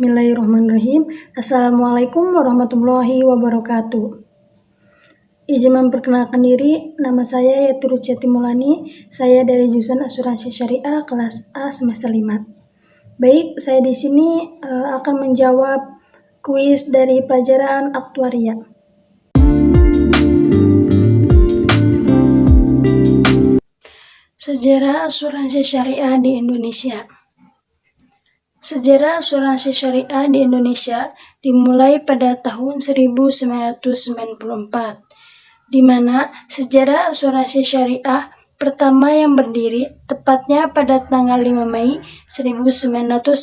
Bismillahirrahmanirrahim. Assalamualaikum warahmatullahi wabarakatuh. Izin memperkenalkan diri, nama saya yaitu Ruciati Mulani. Saya dari jurusan Asuransi Syariah kelas A semester 5. Baik, saya di sini akan menjawab kuis dari pelajaran aktuaria. Sejarah asuransi syariah di Indonesia. Sejarah asuransi syariah di Indonesia dimulai pada tahun 1994, di mana sejarah asuransi syariah pertama yang berdiri tepatnya pada tanggal 5 Mei 1994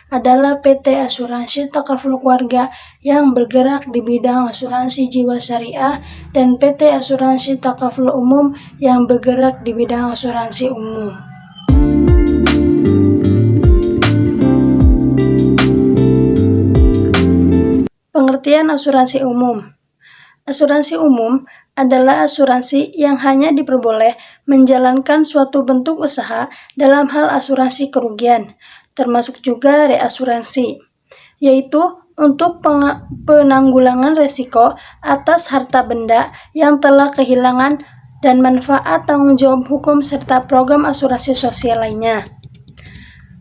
adalah PT Asuransi Takaful Keluarga yang bergerak di bidang asuransi jiwa syariah dan PT Asuransi Takaful Umum yang bergerak di bidang asuransi umum. Pengertian asuransi umum. Asuransi umum adalah asuransi yang hanya diperboleh menjalankan suatu bentuk usaha dalam hal asuransi kerugian, termasuk juga reasuransi, yaitu untuk penanggulangan risiko atas harta benda yang telah kehilangan dan manfaat tanggung jawab hukum serta program asuransi sosial lainnya.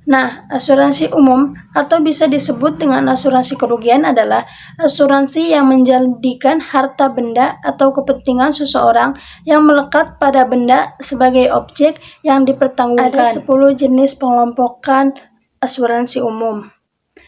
Nah, asuransi umum atau bisa disebut dengan asuransi kerugian adalah asuransi yang menjadikan harta benda atau kepentingan seseorang yang melekat pada benda sebagai objek yang dipertanggungjawabkan. Ada 10 jenis pengelompokan asuransi umum.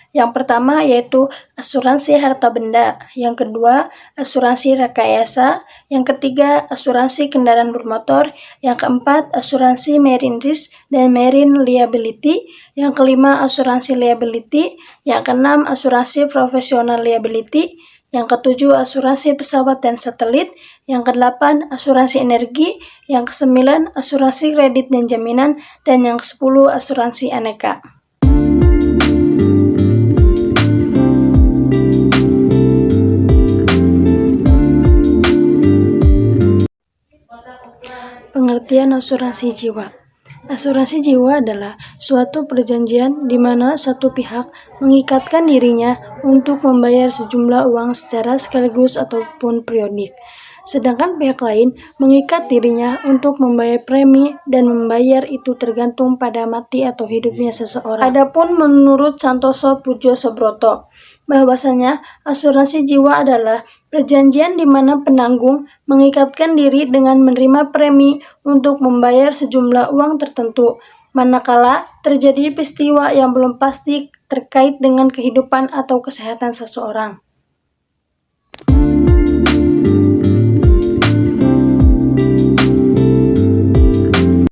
Yang pertama yaitu asuransi harta benda, yang kedua asuransi rekayasa, yang ketiga asuransi kendaraan bermotor, yang keempat asuransi marine risk dan marine liability, yang kelima asuransi liability, yang keenam asuransi profesional liability, yang ketujuh asuransi pesawat dan satelit, yang kedelapan asuransi energi, yang kesembilan asuransi kredit dan jaminan, dan yang kesepuluh asuransi aneka. Pengertian asuransi jiwa. Asuransi jiwa adalah suatu perjanjian di mana satu pihak mengikatkan dirinya untuk membayar sejumlah uang secara sekaligus ataupun periodik, sedangkan pihak lain mengikat dirinya untuk membayar premi dan membayar itu tergantung pada mati atau hidupnya seseorang. Adapun menurut Santoso Pujo Sobroto, bahwasanya asuransi jiwa adalah perjanjian di mana penanggung mengikatkan diri dengan menerima premi untuk membayar sejumlah uang tertentu, manakala terjadi peristiwa yang belum pasti terkait dengan kehidupan atau kesehatan seseorang.